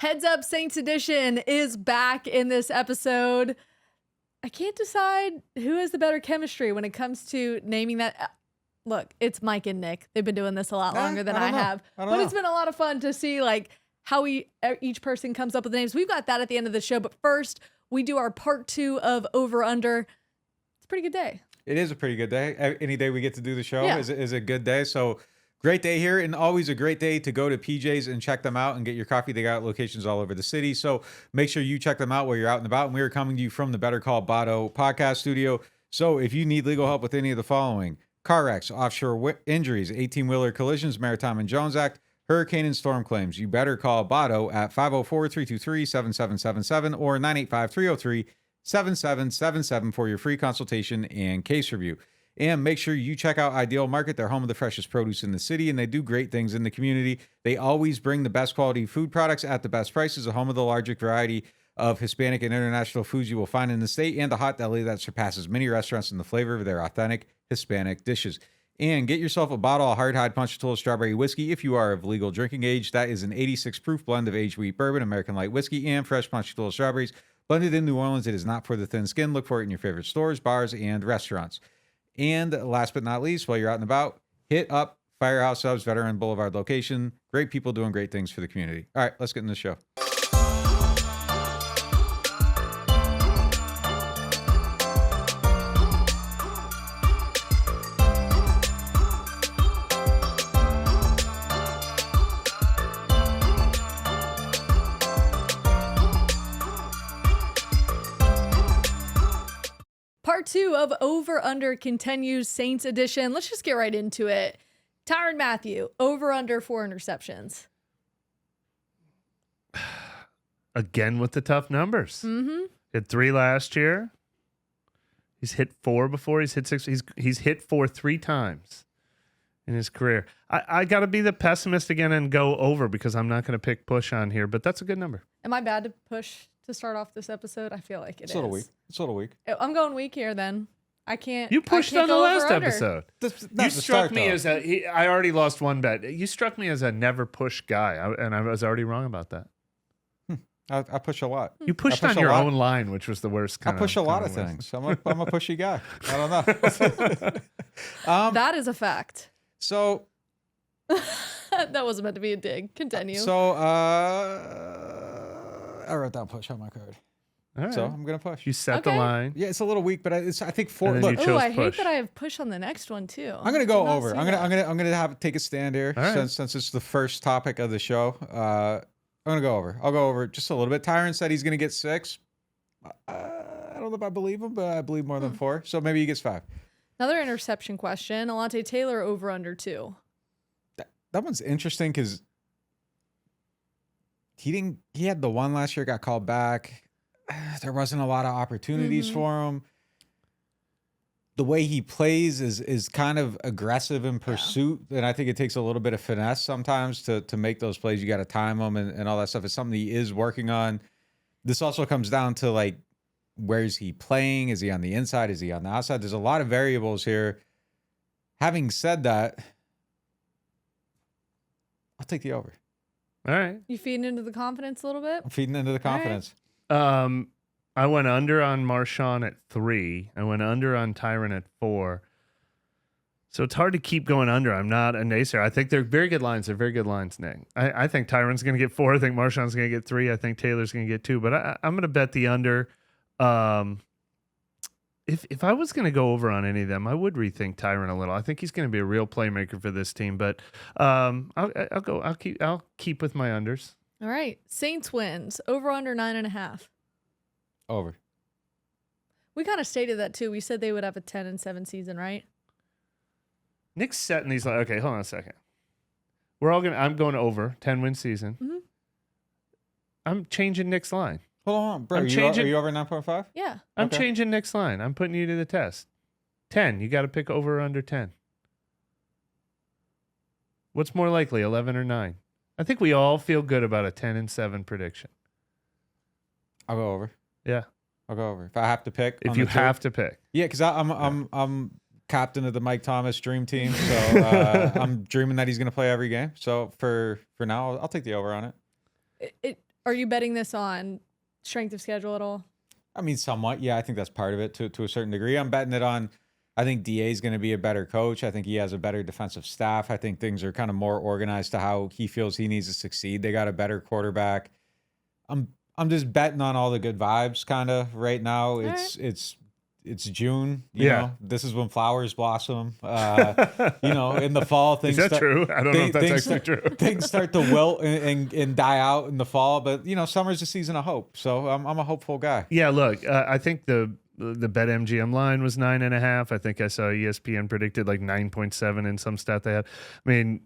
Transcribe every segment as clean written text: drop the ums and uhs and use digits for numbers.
Heads Up Saints Edition is back in this episode. I can't decide who has the better chemistry when it comes to naming that. Look, it's Mike and Nick. They've been doing this a lot longer than I have. But it's been a lot of fun to see like how each person comes up with names. We've got that at the end of the show. But first, we do our part 2 of Over Under. It's a pretty good day. It is a pretty good day. Any day we get to do the show is a good day. So great day here, and always a great day to go to PJ's and check them out and get your coffee. They got locations all over the city. So make sure you check them out while you're out and about. And we are coming to you from the Better Call BADEAUX podcast studio. So if you need legal help with any of the following: car wrecks, offshore injuries, 18-wheeler collisions, Maritime Jones Act, hurricane and storm claims, you better call BADEAUX at 504-323-7777 or 985-303-7777 for your free consultation and case review. And make sure you check out Ideal Market. They're home of the freshest produce in the city, and they do great things in the community. They always bring the best quality food products at the best prices, a home of the largest variety of Hispanic and international foods you will find in the state, and a hot deli that surpasses many restaurants in the flavor of their authentic Hispanic dishes. And get yourself a bottle of Hardhide Ponchatoula Strawberry Whiskey if you are of legal drinking age. That is an 86 proof blend of aged wheat bourbon, American light whiskey, and fresh Ponchatoula strawberries. Blended in New Orleans, it is not for the thin skin. Look for it in your favorite stores, bars, and restaurants. And last but not least, while you're out and about, hit up Firehouse Subs, Veteran Boulevard location. Great people doing great things for the community. All right, let's get in the show. Part 2 of Over Under continues, Saints Edition. Let's just get right into it. Tyrann Mathieu, over under 4 interceptions. Again with the tough numbers. Mm-hmm. Hit 3 last year. He's hit 4 before. He's hit 6. He's hit 4 3 times in his career. I got to be the pessimist again and go over because I'm not going to pick push on here, but that's a good number. Am I bad to push to start off this episode? I feel like It's a little weak. It's a little weak. I'm going weak here then. I can't. You pushed I can't on the go last over under. episode. You struck me as I already lost one bet. You struck me as a never push guy, and I was already wrong about that. I push a lot. You pushed on your own line, which was the worst kind I push a lot of things. I'm a pushy guy. I don't know. That is a fact. So that wasn't meant to be a dig. Continue. So I wrote down push on my card. All right. So I'm gonna push. You set the line. Yeah, it's a little weak, but I think 4. And then Look, you chose I hate push. that I have push on the next one too. I'm gonna go Did not over. see I'm that. gonna take a stand here right. since it's the first topic of the show. I'm gonna go over. I'll go over just a little bit. Tyrann said he's gonna get 6. I don't know if I believe him, but I believe more than 4. So maybe he gets 5. Another interception question. Alontae Taylor, over under 2. That one's interesting because he had the one last year, got called back. There wasn't a lot of opportunities for him. The way he plays is kind of aggressive in pursuit, and I think it takes a little bit of finesse sometimes to make those plays. You got to time them and all that stuff. It's something he is working on. This also comes down to, like, where's he playing? Is he on the inside? Is he on the outside? There's a lot of variables here. Having said that, I'll take the over. All right. You feeding into the confidence a little bit? I'm feeding into the confidence. I went under on Marshawn at 3. I went under on Tyrann at 4. So it's hard to keep going under. I'm not a naysayer. I think they're very good lines. They're very good lines, Nick. I think Tyrann's going to get 4. I think Marshawn's going to get 3. I think Taylor's going to get 2. But I'm going to bet the under. If I was going to go over on any of them, I would rethink Tyrann a little. I think he's going to be a real playmaker for this team. But I'll keep with my unders. All right. Saints wins. Over under 9.5. Over. We kind of stated that too. We said they would have a 10-7 season, right? Nick's setting these. Okay, hold on a second. I'm going over 10-win season. Mm-hmm. I'm changing Nick's line. Hold on, bro. Are you over 9.5? Yeah. I'm changing Nick's line. I'm putting you to the test. 10. You got to pick over or under 10. What's more likely, 11 or 9? I think we all feel good about a 10-7 prediction. I'll go over. Yeah. I'll go over. If I have to pick. If you have to pick. Yeah, because I'm captain of the Mike Thomas dream team, so I'm dreaming that he's going to play every game. So for now, I'll take the over on it. Are you betting this on strength of schedule at all? I mean, somewhat. Yeah, I think that's part of it to a certain degree. I'm betting it on, I think DA is going to be a better coach. I think he has a better defensive staff. I think things are kind of more organized to how he feels he needs to succeed. They got a better quarterback. I'm just betting on all the good vibes kind of right now. It's June. You know, this is when flowers blossom. In the fall, things is that true? I don't know if that's actually true. Things start to wilt and die out in the fall, but summer's a season of hope. So I'm a hopeful guy. Yeah, look, I think the BetMGM line was 9.5. I think I saw ESPN predicted like 9.7 in some stat they had. I mean,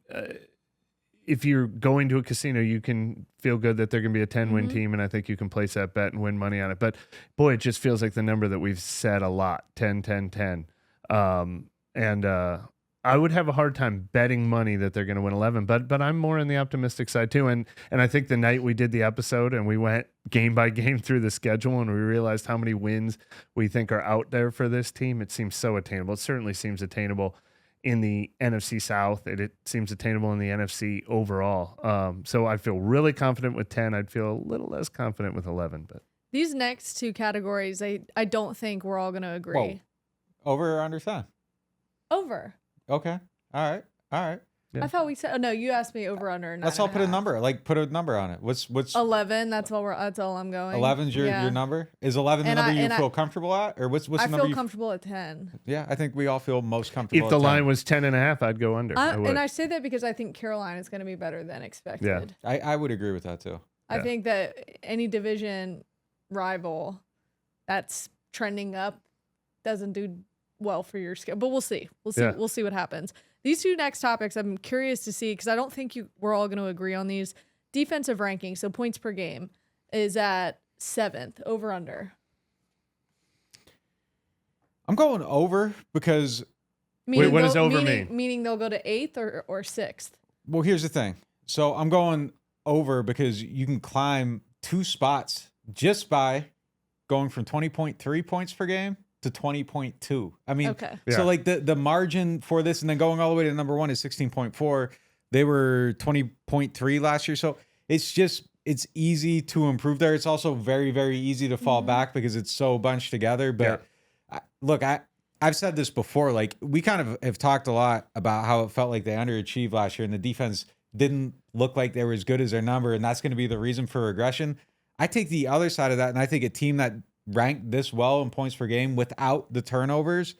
if you're going to a casino, you can feel good that they're going to be a 10-win team, and I think you can place that bet and win money on it. But, boy, it just feels like the number that we've said a lot, 10, 10, 10. I would have a hard time betting money that they're going to win 11, but I'm more on the optimistic side too. And I think the night we did the episode and we went game by game through the schedule and we realized how many wins we think are out there for this team, it seems so attainable. It certainly seems attainable in the NFC South. It seems attainable in the NFC overall. So I feel really confident with 10. I'd feel a little less confident with 11. But these next two categories, I don't think we're all going to agree. Whoa. Over or under 10? Over. Okay. All right. Yeah. I thought we said. Oh no, you asked me over under. Let's all put a number. Put a number on it. What's 11? That's all I'm going. 11's your number. Is 11 the number you feel comfortable at, or what's the number? I feel comfortable at 10. Yeah, I think we all feel most comfortable. If the line was 10.5, I'd go under. And I say that because I think Carolina is going to be better than expected. Yeah, I would agree with that too. I think that any division rival that's trending up doesn't do well for your skill, but we'll see. We'll see what happens. These two next topics, I'm curious to see, because I don't think we're all going to agree on these. Defensive ranking, so points per game, is at 7th, over under. I'm going over because... Wait, what does over mean? Meaning they'll go to 8th or 6th. Well, here's the thing. So I'm going over because you can climb 2 spots just by going from 20.3 points per game to 20.2. I mean, so like the margin for this and then going all the way to number 1 is 16.4. They were 20.3 last year. So it's easy to improve there. It's also very, very easy to fall back because it's so bunched together. But look, I've said this before, like we kind of have talked a lot about how it felt like they underachieved last year and the defense didn't look like they were as good as their number. And that's going to be the reason for regression. I take the other side of that. And I think a team that ranked this well in points per game without the turnovers,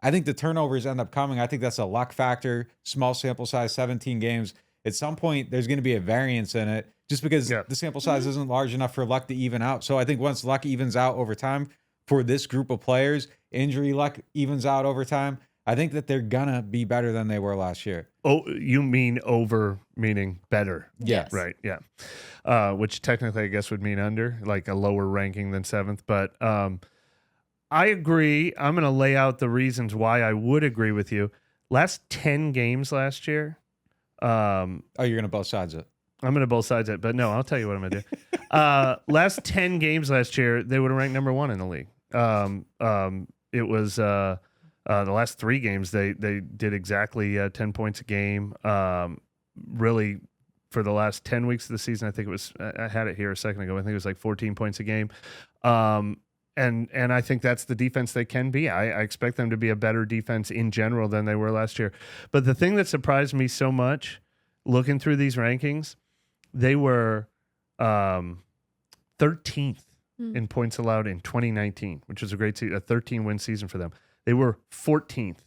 I think the turnovers end up coming. I think that's a luck factor, small sample size, 17 games. At some point, there's going to be a variance in it just because the sample size isn't large enough for luck to even out. So I think once luck evens out over time for this group of players, injury luck evens out over time, I think that they're going to be better than they were last year. Oh, you mean over meaning better? Yes. Right, yeah. Which technically I guess would mean under, like a lower ranking than 7th. But I agree. I'm going to lay out the reasons why I would agree with you. Last 10 games last year. You're going to both sides it. I'm going to both sides it. But no, I'll tell you what I'm going to do. Last 10 games last year, they would have ranked number 1 in the league. It was... the last 3 games, they did exactly 10 points a game. Really, for the last 10 weeks of the season, I think it was, I had it here a second ago, I think it was like 14 points a game. And I think that's the defense they can be. I expect them to be a better defense in general than they were last year. But the thing that surprised me so much, looking through these rankings, they were 13th in points allowed in 2019, which was a great season, a 13-win season for them. They were 14th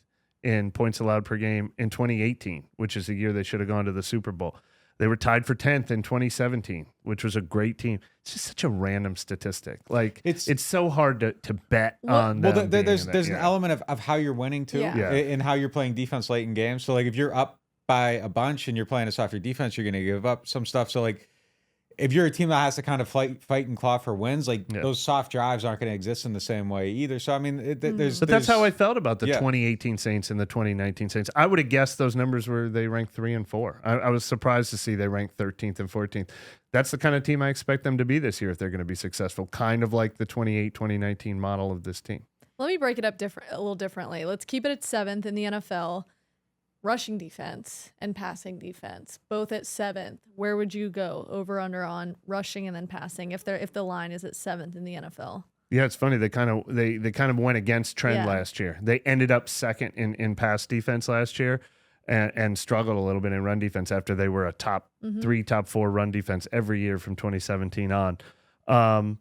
in points allowed per game in 2018, which is the year they should have gone to the Super Bowl. They were tied for 10th in 2017, which was a great team. It's just such a random statistic. Like it's so hard to bet on them. Well, there's an element of how you're winning too, and how you're playing defense late in games. So like if you're up by a bunch and you're playing a softer defense, you're going to give up some stuff. So like if you're a team that has to kind of fight and claw for wins, like those soft drives aren't going to exist in the same way either. So I mean, that's how I felt about the 2018 Saints and the 2019 Saints. I would have guessed those numbers were they ranked 3 and 4. I was surprised to see they ranked 13th and 14th. That's the kind of team I expect them to be this year if they're going to be successful. Kind of like the 2019 model of this team. Let me break it up a little differently. Let's keep it at 7th in the NFL. rushing defense and passing defense, both at 7th. Where would you go over under on rushing and then passing if the line is at 7th in the NFL? Yeah, it's funny. They kind of went against trend last year. They ended up second in pass defense last year, and struggled a little bit in run defense after they were a top 3, top 4 run defense every year from 2017 on.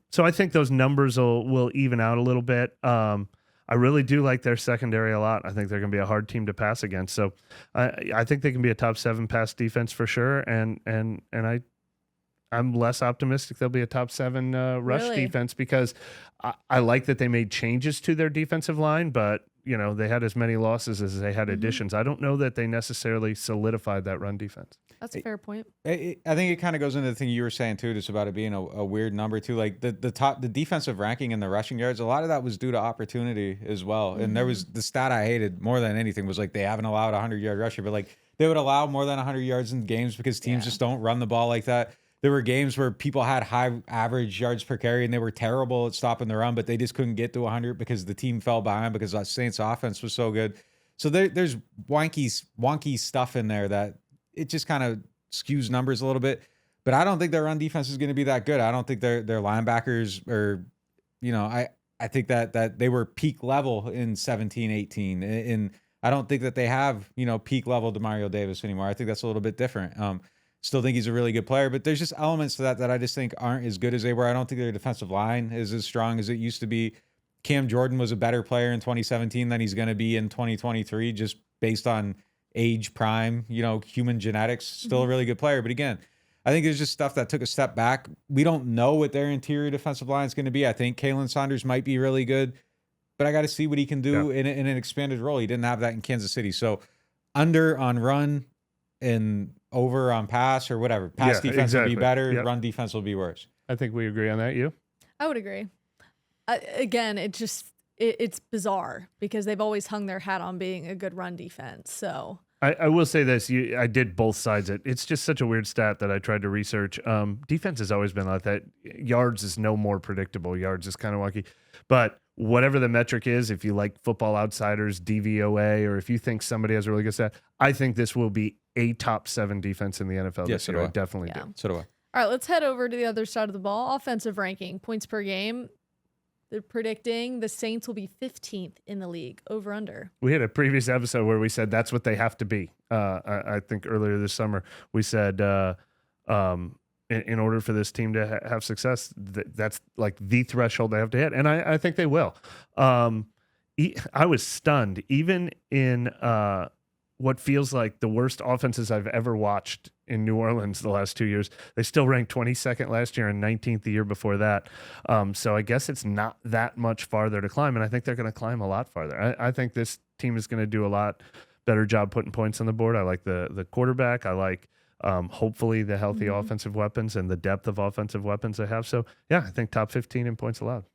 So I think those numbers will even out a little bit. I really do like their secondary a lot. I think they're going to be a hard team to pass against. So I think they can be a top 7 pass defense for sure. And I'm less optimistic they'll be a top 7 rush defense because I like that they made changes to their defensive line, but they had as many losses as they had additions. I don't know that they necessarily solidified that run defense. That's a fair point. I think it kind of goes into the thing you were saying too, just about it being a weird number too. Like the defensive ranking and the rushing yards, a lot of that was due to opportunity as well. And there was the stat I hated more than anything was like they haven't allowed a 100-yard rusher, but like they would allow more than 100 yards in games because teams just don't run the ball like that. There were games where people had high average yards per carry and they were terrible at stopping the run, but they just couldn't get to 100 because the team fell behind because the Saints offense was so good. So there's wonky stuff in there that it just kind of skews numbers a little bit. But I don't think their run defense is going to be that good. I don't think their linebackers are, I think that they were peak level in 17, 18. And I don't think that they have, peak level DeMario Davis anymore. I think that's a little bit different. Still think he's a really good player, but there's just elements to that I just think aren't as good as they were. I don't think their defensive line is as strong as it used to be. Cam Jordan was a better player in 2017 than he's going to be in 2023, just based on age, prime, human genetics. Still a really good player. But again, I think there's just stuff that took a step back. We don't know what their interior defensive line is going to be. I think Kalen Saunders might be really good, but I got to see what he can do in an expanded role. He didn't have that in Kansas City. So under on run and over on pass or whatever. Pass defense will be better. Run defense will be worse. I think we agree on that. You? I would agree. Again, it's bizarre because they've always hung their hat on being a good run defense. So I will say this. I did both sides. It's just such a weird stat that I tried to research. Defense has always been like that. Yards is no more predictable. Yards is kind of wonky. But whatever the metric is, if you like Football Outsiders, DVOA, or if you think somebody has a really good stat, I think this will be a top 7 defense in the NFL this year. I definitely do. So do I. All right, let's head over to the other side of the ball. Offensive ranking, points per game. They're predicting the Saints will be 15th in the league, over under. We had a previous episode where we said that's what they have to be. I think earlier this summer we said in order for this team to have success, that's like the threshold they have to hit. And I think they will. I was stunned, even in what feels like the worst offenses I've ever watched in New Orleans the last 2 years. They still ranked 22nd last year and 19th the year before that. So I guess it's not that much farther to climb, and I think they're going to climb a lot farther. I think this team is going to do a lot better job putting points on the board. I like the quarterback. I like hopefully the healthy offensive weapons and the depth of offensive weapons they have. So, yeah, I think top 15 in points allowed.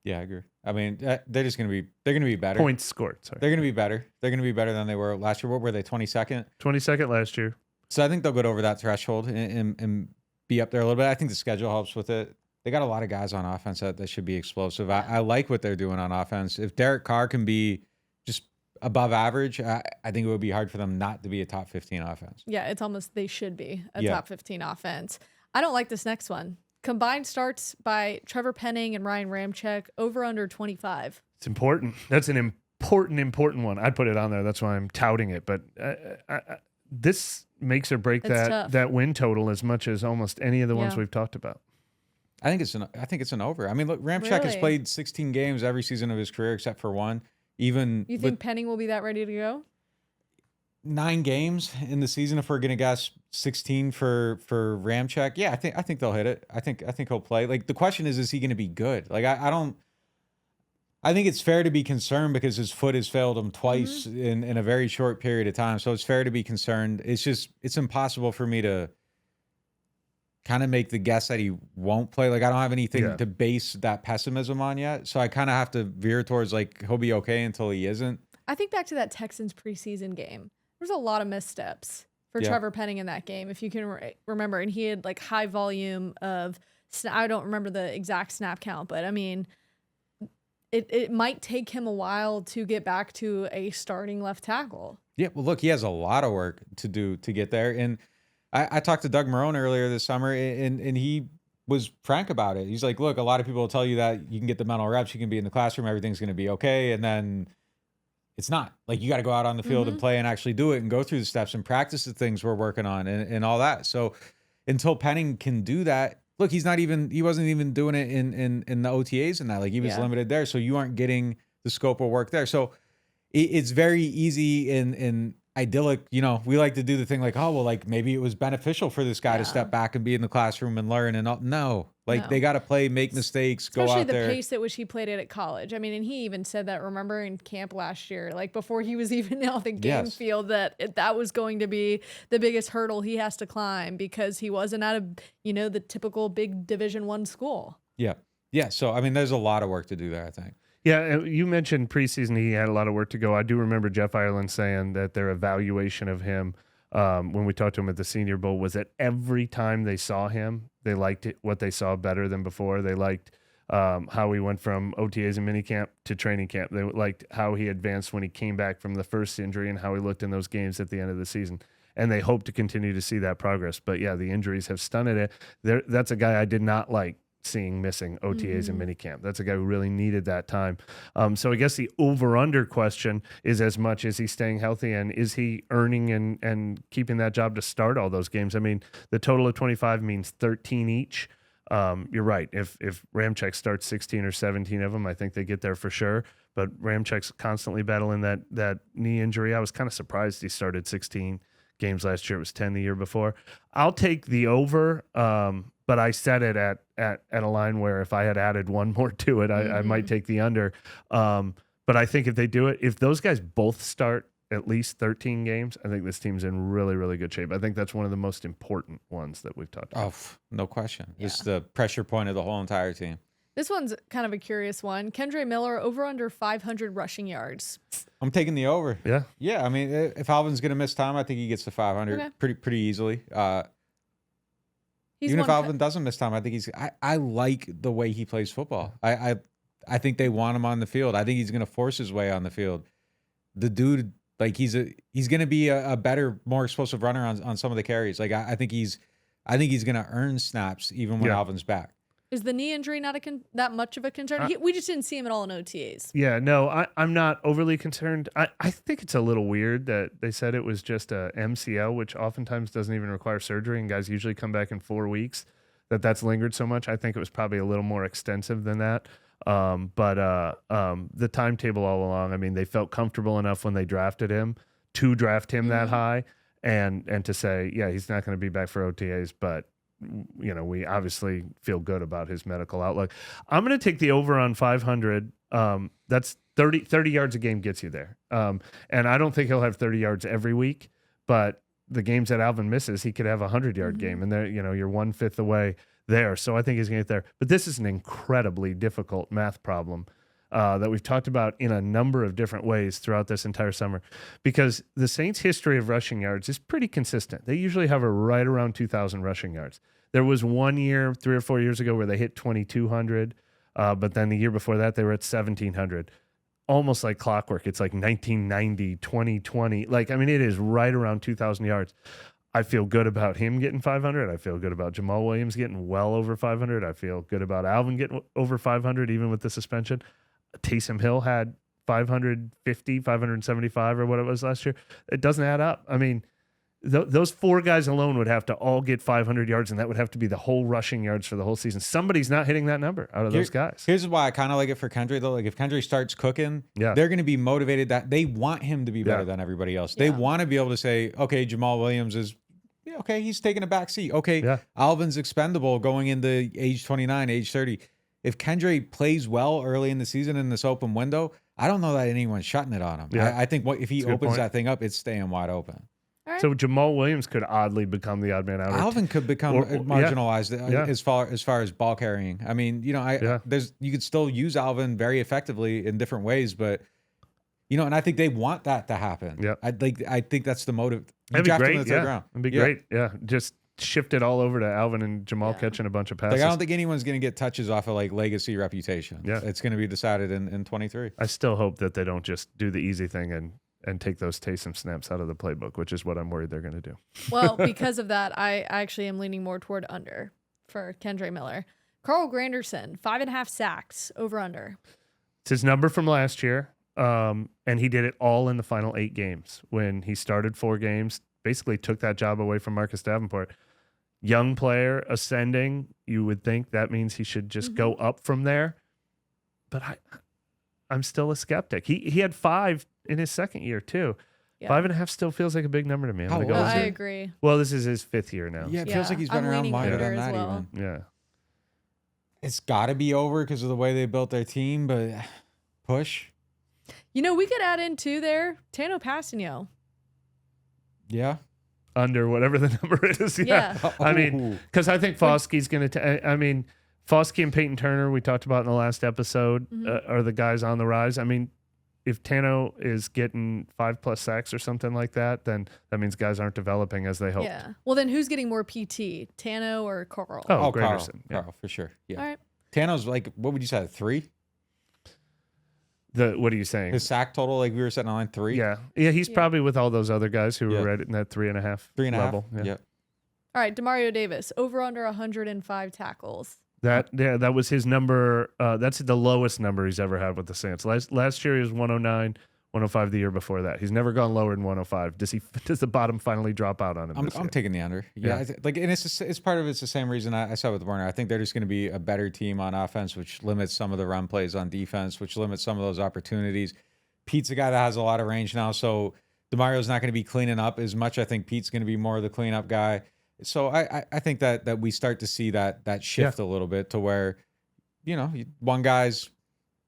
Yeah, I agree. I mean, they're going to be better. Points scored, sorry. They're going to be better. They're going to be better than they were last year. What were they, 22nd? 22nd last year. So I think they'll get over that threshold and be up there a little bit. I think the schedule helps with it. They got a lot of guys on offense that should be explosive. I like what they're doing on offense. If Derek Carr can be just above average, I think it would be hard for them not to be a top 15 offense. Yeah, it's almost they should be a top 15 offense. I don't like this next one. Combined starts by Trevor Penning and Ryan Ramczyk, over under 25. It's important. That's an important one. I'd put it on there. That's why I'm touting it. But this makes or break that win total as much as almost any of the ones we've talked about. I think it's an over. I mean, look, Ramczyk has played 16 games every season of his career except for one. You think Penning will be that ready to go? 9 games in the season, if we're gonna guess 16 for Ramczyk, yeah, I think they'll hit it. I think he'll play. Like, the question is he gonna be good? Like, I think it's fair to be concerned because his foot has failed him twice in a very short period of time. So it's fair to be concerned. It's impossible for me to kind of make the guess that he won't play. Like, I don't have anything to base that pessimism on yet. So I kind of have to veer towards like he'll be okay until he isn't. I think back to that Texans preseason game. There's a lot of missteps for Trevor Penning in that game, if you can remember. And he had like high volume of, I don't remember the exact snap count, but I mean, it might take him a while to get back to a starting left tackle. Yeah, well, look, he has a lot of work to do to get there. And I talked to Doug Marone earlier this summer, and he was frank about it. He's like, look, a lot of people will tell you that you can get the mental reps, you can be in the classroom, everything's going to be okay. And then it's not. Like, you got to go out on the field and play and actually do it and go through the steps and practice the things we're working on and all that. So until Penning can do that, look, he wasn't even doing it in the OTAs and that. Like, he was limited there. So you aren't getting the scope of work there. So it's very easy and idyllic. You know, we like to do the thing like, oh, well, like maybe it was beneficial for this guy to step back and be in the classroom and learn and all. No, like they got to play, make mistakes, especially go out there. Especially the pace at which he played it at college. I mean, and he even said that, remember, in camp last year, like before he was even on the game field, that was going to be the biggest hurdle he has to climb because he wasn't at the typical big Division I school. Yeah. Yeah. So, I mean, there's a lot of work to do there, I think. Yeah, you mentioned preseason he had a lot of work to go. I do remember Jeff Ireland saying that their evaluation of him when we talked to him at the Senior Bowl was that every time they saw him, they liked what they saw better than before. They liked how he went from OTAs and minicamp to training camp. They liked how he advanced when he came back from the first injury and how he looked in those games at the end of the season. And they hope to continue to see that progress. But, yeah, the injuries have stunted it. That's a guy I did not like seeing missing OTAs and minicamp. That's a guy who really needed that time. So I guess the over-under question is as much as he's staying healthy and is he earning and keeping that job to start all those games. I mean, the total of 25 means 13 each. You're right. If Ramczyk starts 16 or 17 of them, I think they get there for sure. But Ramczyk's constantly battling that knee injury. I was kind of surprised he started 16 games last year. It was 10 the year before. I'll take the over. But I set it at a line where if I had added one more to it, I might take the under. But I think if they do it, if those guys both start at least 13 games, I think this team's in really, really good shape. I think that's one of the most important ones that we've talked about. Oh, no question. Yeah. It's the pressure point of the whole entire team. This one's kind of a curious one. Kendre Miller, over under 500 rushing yards. I'm taking the over. Yeah. Yeah, I mean, if Alvin's going to miss time, I think he gets to 500 pretty easily. Even if Alvin doesn't miss time, I think I like the way he plays football. I think they want him on the field. I think he's going to force his way on the field. The dude, like he's going to be a better, more explosive runner on some of the carries. Like I think he's going to earn snaps even when Alvin's back. Is the knee injury not that much of a concern? We just didn't see him at all in OTAs. Yeah, no, I'm not overly concerned. I think it's a little weird that they said it was just a MCL, which oftentimes doesn't even require surgery, and guys usually come back in 4 weeks. That's lingered so much. I think it was probably a little more extensive than that. But the timetable all along, I mean, they felt comfortable enough when they drafted him to draft him that high, and to say, yeah, he's not going to be back for OTAs, but we obviously feel good about his medical outlook. I'm going to take the over on 500. That's 30 yards a game gets you there. And I don't think he'll have 30 yards every week, but the games that Alvin misses, he could have a 100-yard game, and there, you're 1/5 away there. So I think he's going to get there. But this is an incredibly difficult math problem that we've talked about in a number of different ways throughout this entire summer, because the Saints' history of rushing yards is pretty consistent. They usually hover right around 2,000 rushing yards. There was 1 year, 3 or 4 years ago, where they hit 2,200, but then the year before that, they were at 1,700. Almost like clockwork. It's like 1990, 2020. Like, I mean, it is right around 2,000 yards. I feel good about him getting 500. I feel good about Jamal Williams getting well over 500. I feel good about Alvin getting over 500, even with the suspension. Taysom Hill had 550, 575 or what it was last year. It doesn't add up. I mean, those 4 guys alone would have to all get 500 yards, and that would have to be the whole rushing yards for the whole season. Somebody's not hitting that number out of those guys. Here's why I kind of like it for Kendre, though. Like, if Kendre starts cooking, they're going to be motivated that they want him to be better than everybody else. They want to be able to say, okay, Jamal Williams is, okay, he's taking a back seat. Okay, Alvin's expendable going into age 29, age 30. If Kendre plays well early in the season in this open window, I don't know that anyone's shutting it on him. I think if he opens that thing up, it's staying wide open. Right. So Jamal Williams could oddly become the odd man out. Alvin could become marginalized as far as ball carrying. I mean, you could still use Alvin very effectively in different ways, but and I think they want that to happen. Yeah, I think that's the motive. That'd be great. That'd be great. Yeah, just shift it all over to Alvin and Jamal catching a bunch of passes. Like, I don't think anyone's going to get touches off of like legacy reputation. Yeah, it's going to be decided in 23. I still hope that they don't just do the easy thing and take those Taysom snaps out of the playbook, which is what I'm worried they're going to do. Well, because of that, I actually am leaning more toward under for Kendre Miller. Carl Granderson, 5.5 sacks, over under. It's his number from last year, and he did it all in the final 8 games. When he started 4 games, basically took that job away from Marcus Davenport. Young player, ascending, you would think that means he should just go up from there. But I'm still a skeptic. He had 5 in his second year, too. Yeah. 5.5 still feels like a big number to me. I'm gonna go I under. agree. Well, this is his 5th year now. Yeah, it feels like he's been I'm around leaning longer under than as that well. even. Yeah. It's got to be over because of the way they built their team, but push. You know, we could add in too there, Tano Passanio. Yeah. Under whatever the number is. Yeah. I mean, because I think Foskey's going to, I mean, Foskey and Peyton Turner, we talked about in the last episode, are the guys on the rise. I mean, if Tano is getting 5+ sacks or something like that, then that means guys aren't developing as they hoped. Yeah. Well, then who's getting more PT, Tano or Carl? Oh, Carl. Granderson. Yeah. Carl, for sure. Yeah. All right. Tano's like, what would you say, 3? What are you saying? His sack total, like we were setting on line 3? Yeah. He's probably with all those other guys who were right in that 3.5 3.5 level. Yeah. All right, Demario Davis, over under 105 tackles. That was his number. That's the lowest number he's ever had with the Saints. Last year he was 109, 105 the year before that. He's never gone lower than 105. Does the bottom finally drop out on him? I'm taking the under. Yeah. And it's part of it's the same reason I said with Werner. I think they're just going to be a better team on offense, which limits some of the run plays on defense, which limits some of those opportunities. Pete's a guy that has a lot of range now, so DeMario's not going to be cleaning up as much. I think Pete's going to be more of the cleanup guy. So I think that we start to see that shift a little bit to where, one guy's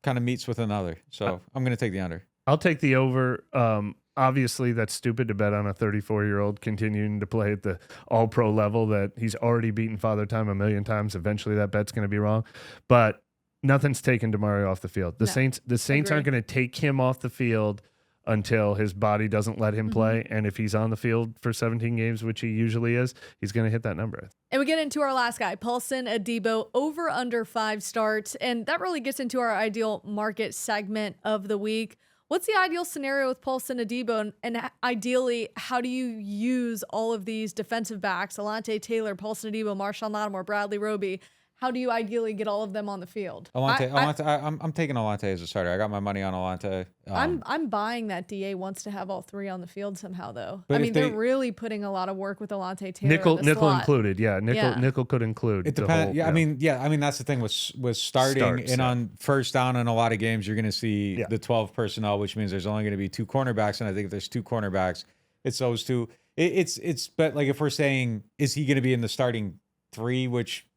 kind of meets with another. So I'm going to take the under. I'll take the over. Obviously, that's stupid to bet on a 34-year-old continuing to play at the all-pro level that he's already beaten Father Time a million times. Eventually, that bet's going to be wrong. But nothing's taking DeMario off the field. The Saints aren't going to take him off the field until his body doesn't let him play. And if he's on the field for 17 games, which he usually is, he's going to hit that number. And we get into our last guy, Paulson Adebo, over under 5 starts. And that really gets into our ideal market segment of the week. What's the ideal scenario with Paulson Adebo? And ideally, how do you use all of these defensive backs, Alontae Taylor, Paulson Adebo, Marshawn Lattimore, Bradley Roby? How do you ideally get all of them on the field? I'm taking Alontae as a starter. I got my money on Alontae. I'm buying that DA wants to have all 3 on the field somehow, though. But they're really putting a lot of work with Alontae Taylor. Nickel slot. included, Nickel could include. It depends. I mean that's the thing with starting and on first down in a lot of games, you're going to see the 12 personnel, which means there's only going to be 2 cornerbacks, and I think if there's 2 cornerbacks, it's those 2. But like if we're saying is he going to be in the starting 3, which.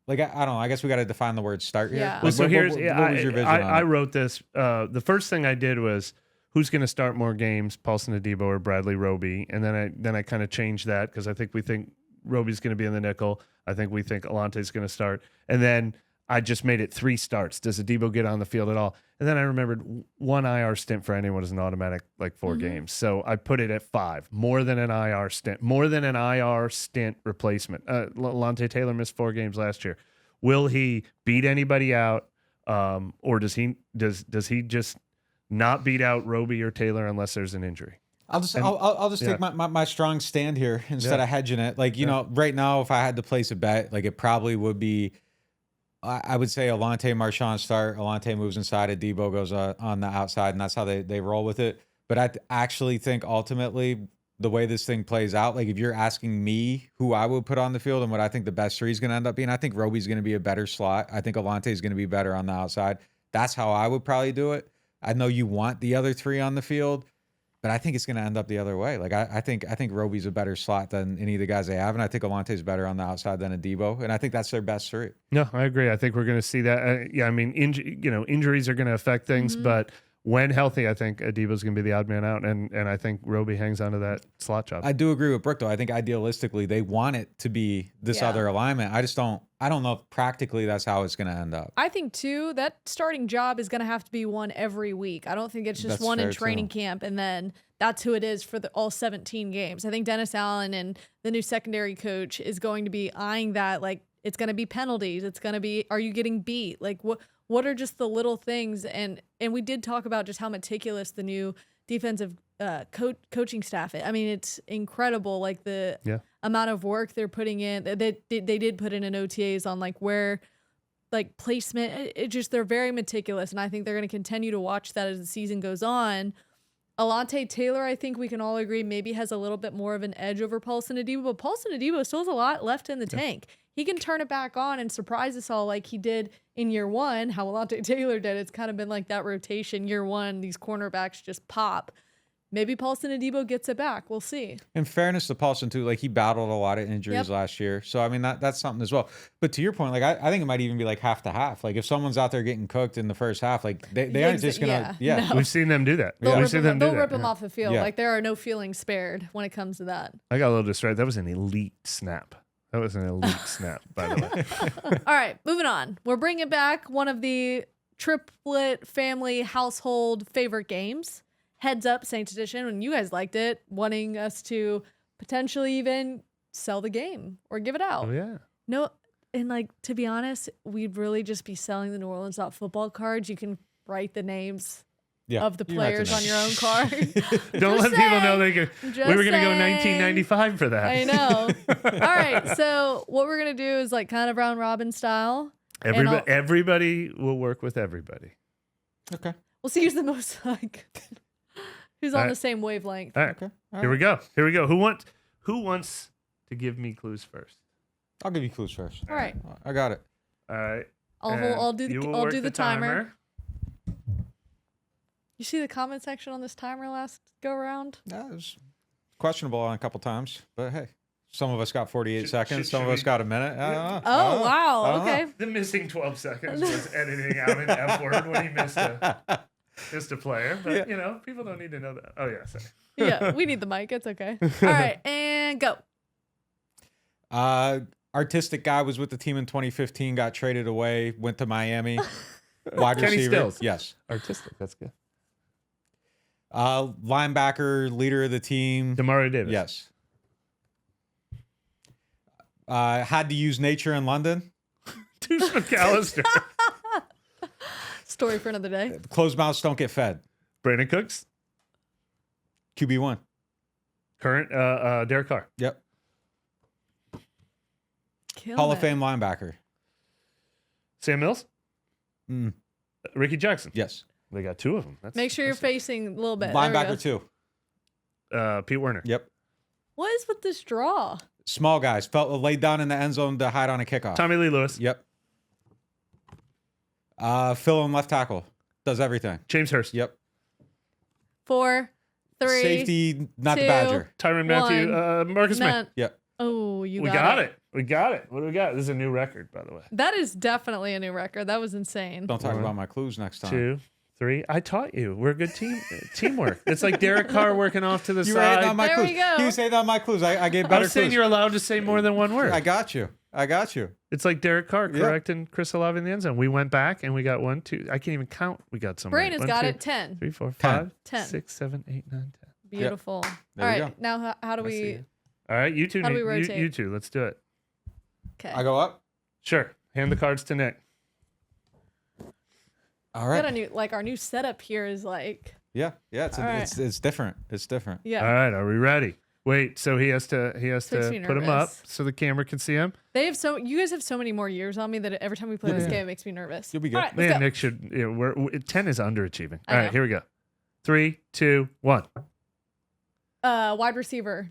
Like, I don't know. I guess we got to define the word start here. Yeah. Like, Well, so what here's, was your vision on I it? wrote this. The first thing I did was who's going to start more games, Paulson Adebo or Bradley Roby? And then I kind of changed that because we think Roby's going to be in the nickel. I think we think Alontae's going to start. And then I just made it 3 starts. Does Adebo get on the field at all? And then I remembered 1 IR stint for anyone is an automatic 4 games. So I put it at 5, more than an IR stint replacement. Alontae Taylor missed 4 games last year. Will he beat anybody out? Or does he just not beat out Roby or Taylor unless there's an injury? I'll just take my strong stand here instead of hedging it. Like, right now, if I had to place a bet, like it probably would be, I would say Alontae, Marshawn start. Alontae moves inside. Adebo goes on the outside, and that's how they roll with it. But I actually think ultimately the way this thing plays out, like if you're asking me who I would put on the field and what I think the best 3 is going to end up being, I think Roby's going to be a better slot. I think Alontae is going to be better on the outside. That's how I would probably do it. I know you want the other 3 on the field, but I think it's going to end up the other way. Like I think Roby's a better slot than any of the guys they have, and I think Alontae's better on the outside than Adebo, and I think that's their best 3. No, I agree. I think we're going to see that. I mean, injuries are going to affect things, but when healthy, I think Adebo's going to be the odd man out, and I think Roby hangs onto that slot job. I do agree with Brooke, though. I think idealistically they want it to be this other alignment. I don't know if practically that's how it's going to end up. I think, too, that starting job is going to have to be one every week. I don't think it's just That's one in fair, training too. camp and then that's who it is for all 17 games. I think Dennis Allen and the new secondary coach is going to be eyeing that. Like, it's going to be penalties. It's going to be, are you getting beat? Like, what are just the little things? And we did talk about just how meticulous the new defensive coaching staff. I mean, it's incredible, like the amount of work they're putting in. They did put in an OTAs on like where, like placement. It just, they're very meticulous, and I think they're going to continue to watch that as the season goes on. Alante Taylor, I think we can all agree, maybe has a little bit more of an edge over Paulson Adebo, but Paulson Adebo still has a lot left in the tank. He can turn it back on and surprise us all like he did in year one, how Alante Taylor did. It's kind of been like that rotation. Year one, these cornerbacks just pop. Maybe Paulson Adebo gets it back. We'll see. In fairness to Paulson, too, like he battled a lot of injuries last year. So, I mean, that's something as well. But to your point, like I think it might even be like half to half. Like if someone's out there getting cooked in the first half, like they aren't just going to. No. We've seen them do that. They'll rip them off the field. Like there are no feelings spared when it comes to that. I got a little distracted. That was an elite snap. That was an elite snap, by the way. All right, moving on. We're bringing back one of the triplet family household favorite games. Heads Up Saints Edition, when you guys liked it, wanting us to potentially even sell the game or give it out. Oh, yeah. No, and like, to be honest, we'd really just be selling the NewOrleans.Football cards. You can write the names of the players on your own card. Don't let people know they can. We were going to go 1995 for that. I know. All right, so what we're going to do is like kind of round robin style. Everybody will work with everybody. Okay. We'll see who's the most like... Who's on the same wavelength? All right. Okay. Here we go. Who wants to give me clues first? I'll give you clues first. All right. I got it. All right. I'll do the timer. You see the comment section on this timer last go around? Yeah, it was questionable on a couple times, but hey, some of us got 48 seconds. Some of us got a minute. Oh, wow. Okay. The missing 12 seconds was editing out an F word when he missed a player, but you know, people don't need to know that. Oh yeah, sorry. Yeah, we need the mic. It's okay. All right, and go. Artistic guy was with the team in 2015, got traded away, went to Miami. Wide Kenny receiver. Stills. Yes. Artistic, that's good. Linebacker, leader of the team. Damari Davis. Yes. Had to use nature in London. Deuce McAllister. Story for another day. Closed mouths don't get fed. Brandon Cooks. QB1. Current Derek Carr. Yep. Hall of Fame linebacker. Sam Mills. Ricky Jackson. Yes. They got two of them. Make sure you're facing a little bit. Linebacker 2. Pete Werner. Yep. What is with this draw? Small guys. Laid down in the end zone to hide on a kickoff. Tommy Lee Lewis. Yep. Fill in left tackle. Does everything. James Hurst. Yep. 4, 3. Safety, not 2, the Badger. Tyrann Mathieu. Marcus Smith. Yep. Oh, we got it. We got it. What do we got? This is a new record, by the way. That is definitely a new record. That was insane. Don't talk about my clues next time. 2, 3. I taught you. We're a good team. Teamwork. It's like Derek Carr working off to the you side. Right on my there clues. we go. You say that on my clues. I gave better I'm clues. saying you're allowed to say more than one word. I got you. It's like Derek Carr correcting Chris Olave in the end zone. We went back and we got 1, 2. I can't even count. We got some. Brandon's got it. 10. 3, 4, 5, 10. 6, 7, 8, 9, 10. Beautiful. Yep. All right. Now, how do we? All right, you two. How do we rotate? You two. Let's do it. Okay. I go up. Sure. Hand the cards to Nick. All right. Got a new, like our new setup here is like. Yeah. It's different. It's different. Yeah. All right. Are we ready? Wait. So he has to put him up so the camera can see him. You guys have so many more years on me that every time we play this game, it makes me nervous. You'll be good. All right, Man, Nick should. 10 is underachieving. All right. Here we go. 3, 2, 1. Wide receiver,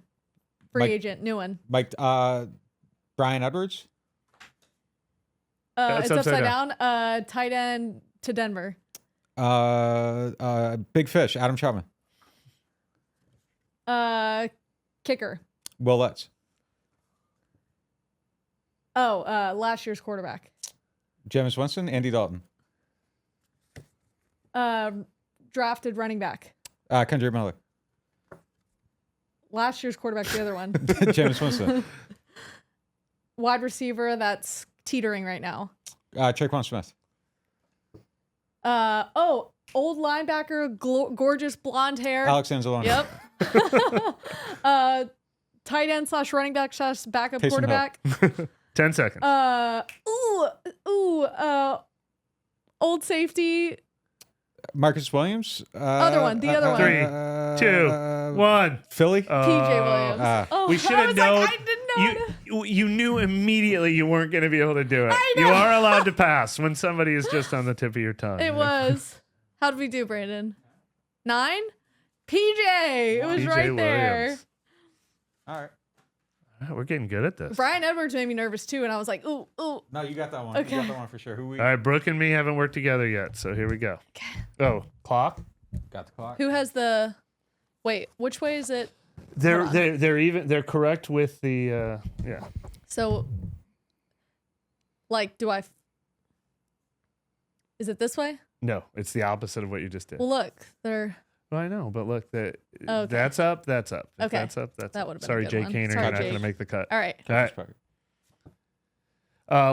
free agent, new one. Mike, Brian Edwards. It's upside down. Tight end to Denver. Big Fish, Adam Chapman. Kicker. Will Lutz. Last year's quarterback. Jameis Winston, Andy Dalton. Drafted running back. Kendre Miller. Last year's quarterback, the other one. Jameis Winston. Wide receiver that's teetering right now. Traquan Smith. Old linebacker, gorgeous blonde hair. Alex Anzalone. Yep. Tight end / running back / backup Taysom quarterback. 10 seconds. Old safety. Marcus Williams. Other one, the other one. 3, 2, 1. Philly. PJ Williams. We should have I was known. like, I didn't know. You knew immediately you weren't going to be able to do it. I You know. are allowed to pass when somebody is just on the tip of your tongue. It was. How did we do, Brandon? 9? PJ. It was PJ right there. Williams. All right. We're getting good at this. Brian Edwards made me nervous too, and I was like, ooh. No, you got that one. Okay. You got that one for sure. Who we All right, Brooke and me haven't worked together yet, so here we go. Okay. Oh, clock. got the clock? Who has the? Wait, which way is it? They're Hold on. they're correct with the yeah. So, like, is it this way? No, it's the opposite of what you just did. Well, look, they're. Well, I know, but look, Okay. that's up, that's up. If Okay. that's up, that's That up. would've been a Sorry, good Jay one. Kaner, Sorry, you're not Jake. going to make the cut. All right. All right.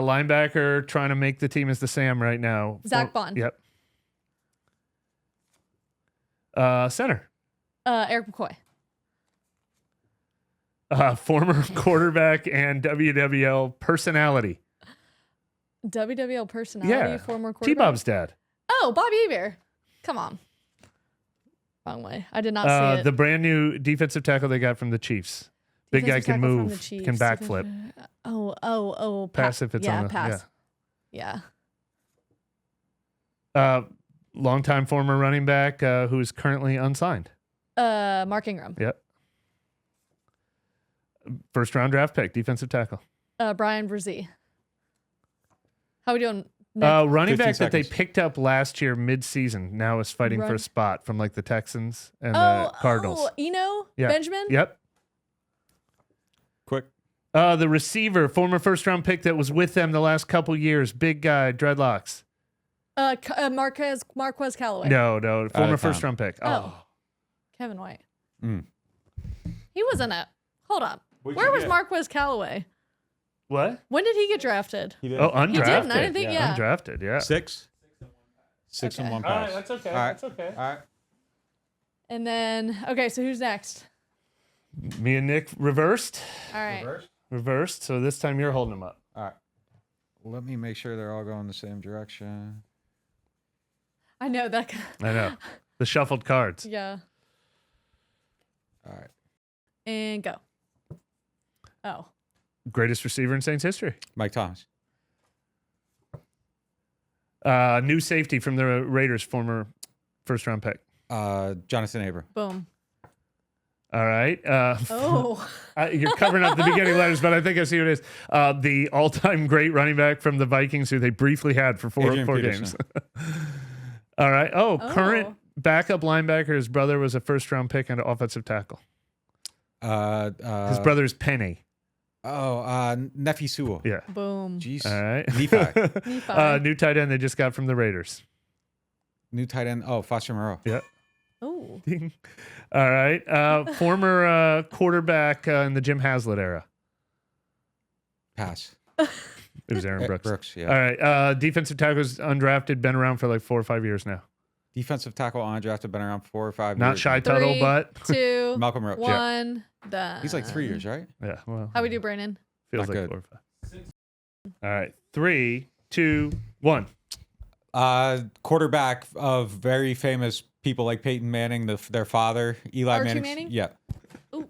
Linebacker trying to make the team is the Sam right now. Zach Bond. Yep. Center. Eric McCoy. Former quarterback and WWL personality. WWL personality. Yeah. Former quarterback. T-Bob's dad. Oh, Bobby Hebert. Come on. Wrong way. I did not see it. The brand new defensive tackle they got from the Chiefs. Big guy Defensive can tackle from move, the Chiefs. can backflip. Oh. Pass if it's yeah, on the pass. Yeah. Longtime former running back who's currently unsigned. Mark Ingram. Yep. First round draft pick, defensive tackle. Brian Brzee. How we doing? Nick? Running 15 back that they seconds. picked up last year mid-season now is fighting for a spot from like the Texans and oh, the Cardinals. Yeah. Benjamin? Yep. Quick. The receiver, former first-round pick that was with them the last couple years, big guy, dreadlocks. Marquez Callaway. No, former of town. first-round pick. Oh. Kevin White. Mm. He wasn't a. Hold on. What'd Where you was get? Marquez Callaway? What? When did he get drafted? He did. Oh, undrafted. He didn't. I didn't think. Yeah. Undrafted, yeah. 6. 6 and Okay. 1 All right, pass. that's okay. All right. That's okay. All right. And then okay, so who's next? Me and Nick reversed. All right. Reversed. So this time you're holding them up. All right. Let me make sure they're all going the same direction. I know that. I know. The shuffled cards. Yeah. All right. And go. Oh. Greatest receiver in Saints history. Mike Thomas. New safety from the Raiders, former first-round pick. Jonathan Abram. Boom. All right. Oh. You're covering up the beginning letters, but I think I see what it is. The all-time great running back from the Vikings, who they briefly had for four Adrian games. Peterson. All right. Oh. Current backup linebacker. His brother was a first-round pick and an offensive tackle. His brother's Penny. Nefi Sewell. Yeah. Boom. Jeez. All right. Nephi. Nephi. New tight end they just got from the Raiders. New tight end. Oh, Foster Moreau. Yeah. Oh. Ding. All right. Former quarterback in the Jim Haslett era. Pass. It was Aaron Brooks. Brooks, yeah. All right. Defensive tackles undrafted, been around for like 4 or 5 years now. Defensive tackle undrafted, been around 4 or 5 Not years. Shy Tuttle, 3, but 2, Malcolm Roach. 1. Done. He's like 3 years, right? yeah. Well, How we do, Brandon? feels Not like good. 4 or 5. All right. 3, 2, 1. Quarterback of very famous people like Peyton Manning, their father, Eli Archie Manning. Manning? Yeah. Ooh.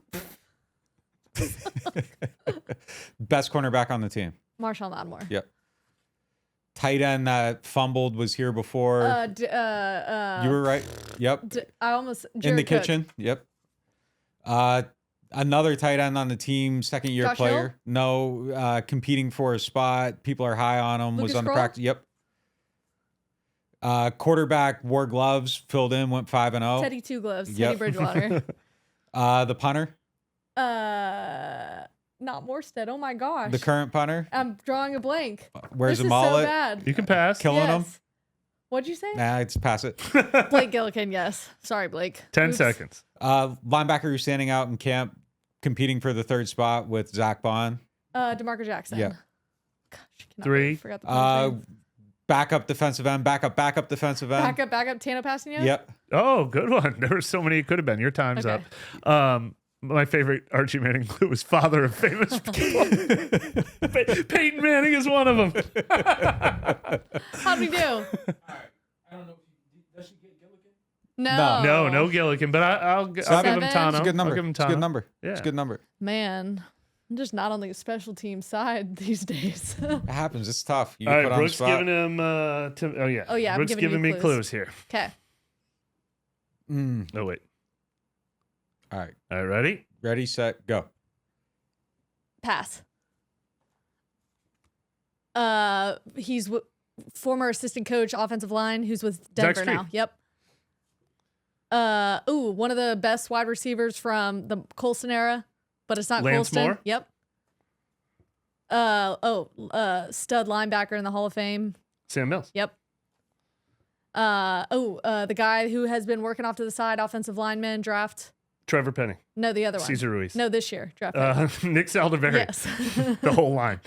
Best cornerback on the team. Marshawn Lattimore. Yep. Tight end that fumbled was here before. You were right. Yep. I almost In the Jared Cook. kitchen. Yep. Another tight end on the team, second year Josh player. Hill? No, competing for a spot. People are high on him. Lucas was on the Kroll? practice. Yep. Quarterback wore gloves, filled in, went 5-0. Teddy Two Gloves. Yep. Teddy Bridgewater. The punter, Not Morstead. Oh my gosh. the current punter, I'm drawing a blank. wears this a is so mullet, bad. You can pass. killing him. Yes. What'd you say? Nah, it's pass it. Blake Gillikin. Yes. Sorry, Blake. 10 Oops. seconds. Linebacker who's standing out in camp, competing for the third spot with Zach Bond. DeMarco Jackson. Yeah. Gosh, cannot 3. believe I forgot the full name. Backup defensive end, backup defensive end. Backup. Tano Passigno. Yep. Oh, good one. There were so many it could have been. Your time's Okay. up. My favorite Archie Manning clue was father of famous people. Peyton Manning is one of them. How'd we do? I don't know if does she get No Gillikin, but I'll give him Seven? Tano. It's a good number. I'll give him It's a Tano. good number. Yeah. It's a good number. Man, I'm just not on the special team side these days. It happens. It's tough. You All get right, put on the Brooke's spot. giving him. Oh yeah. I'm Brooke's giving you me clues. clues here. Okay. Oh wait. All right. All right, ready? Ready, set, go. Pass. He's former assistant coach, offensive line, who's with Denver Street. now. Yep. One of the best wide receivers from the Colston era, but it's not Lance Colston. Moore? Yep. Stud linebacker in the Hall of Fame. Sam Mills. Yep. The guy who has been working off to the side, offensive lineman draft. Trevor Penny. No, the other one. Caesar Ruiz. No, this year draft. Nick Saldivari. Yes. The whole line.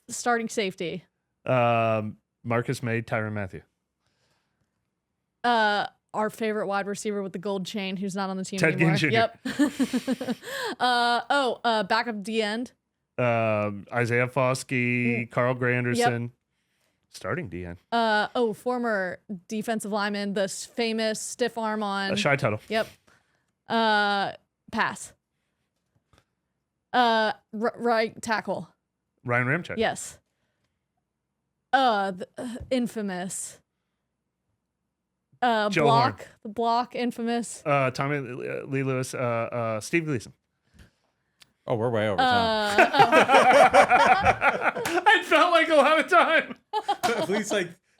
Starting safety. Marcus May, Tyrann Mathieu. Our favorite wide receiver with the gold chain, who's not on the team Ted anymore. Ginn Jr. Yep. Backup D end. Isaiah Foskey, Carl Granderson. Yep. Starting DN. Former defensive lineman, the famous stiff arm on. Shy Tuttle. Yep. Pass. Right tackle. Ryan Ramczyk. Yes. Infamous. Joe Block. Horn. The block, infamous. Tommy Lee Lewis. Steve Gleason. Oh, we're way over time. I felt like a lot of time. at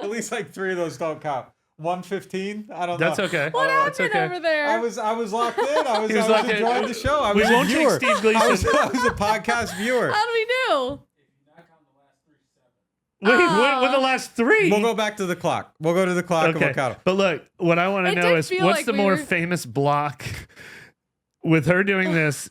least like 3 of those don't count. 115. I don't know. That's okay. What That's happened okay. over there? I was locked in. I was locked in. enjoying the show. I We was a won't take viewer. Steve Gleason. I was a podcast viewer. How do we do? Wait, what were the last 3? We'll go back to the clock. We'll go to the clock and we'll count 'em. But look, what I want to It know did is feel what's like the we more were- famous block with her doing this?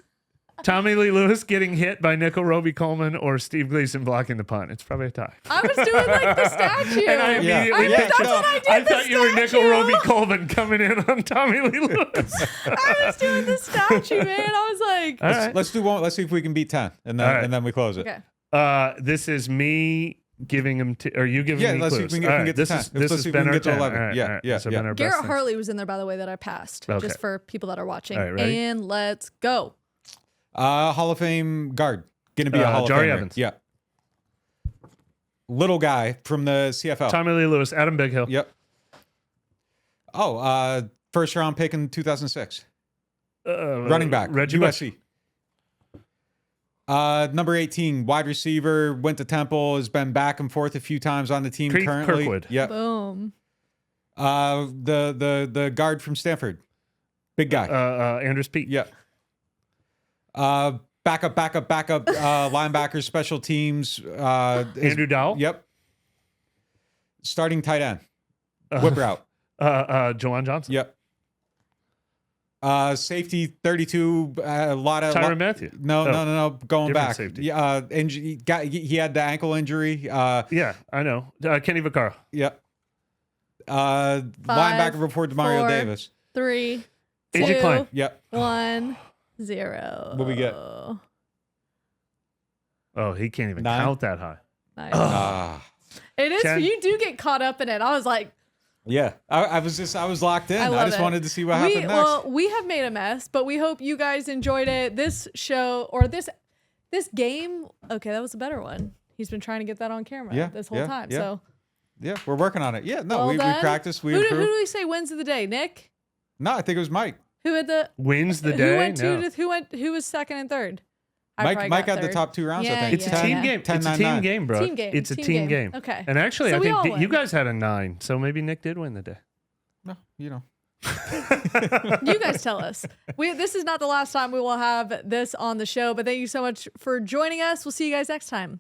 Tommy Lee Lewis getting hit by Nickel Roby Coleman or Steve Gleason blocking the punt? It's probably a tie. I was doing like the statue. And I Yeah. immediately I- pictured. that's what I did, I the thought you were Nickel statue. Roby Coleman coming in on Tommy Lee Lewis. I was doing the statue, man. I was like, All right. Let's do one. Let's see if we can beat 10, and then All right. and then we close it. okay. This is me giving him, or you giving Yeah, me let's see if clues. we can All right, get to this 10. is Let's this has see if we been can our get to 10. 11. All right, Yeah, all right. yeah, This has yeah. been our Garrett best thing. Hartley was in there, by the way, that I passed, Okay. just for people that are watching. All right, ready? And let's go. Hall of Fame guard. Gonna be a Hall of Jari Famer. Evans. Yeah. Little guy from the CFL. Tommy Lee Lewis, Adam Bighill. Yep. Oh, first round pick in 2006. Running back. Reggie Bush. USC. Number 18, wide receiver, went to Temple, has been back and forth a few times on the team Keith currently. Kirkwood. Yep. Boom. The guard from Stanford. Big guy. Andrews Pete. Yep. Backup, linebackers, special teams. Andrew Dowell. Yep. Starting tight end. Whip route. Jawan Johnson. Yep. Safety 32. A lot of Tyrann Mathieu. No. Going Different back. safety. Yeah. He had the ankle injury. Yeah, I know. Kenny Vaccaro. Yep. Linebacker before Demario 4, Davis. 3, AJ 2, Klein. Yep. 1, 0. What we get? Oh, he can't even 9. count that high. Nice. It is. 10. You do get caught up in it. I was like, Yeah. I was locked in. I I love just it. wanted to see what happened next. Well, we have made a mess, but we hope you guys enjoyed it. This show or this game. Okay, that was a better one. He's been trying to get that on camera this whole time. Yeah. So Yeah, we're working on it. Yeah, no, well we done. practiced, we who improved. do we say wins of the day? Nick? No, I think it was Mike. Who had the Wins the who day. went No. who was second and third? I probably Mike got had the third. top 2 rounds, I Yeah, think. It's a team game. 10, It's a 9, team 9. game, bro. Team game. It's a Team team game. game. Okay. And actually, So I we all think you win. guys had a 9, so maybe Nick did win the day. No, you know. You guys tell us. This is not the last time we will have this on the show, but thank you so much for joining us. We'll see you guys next time.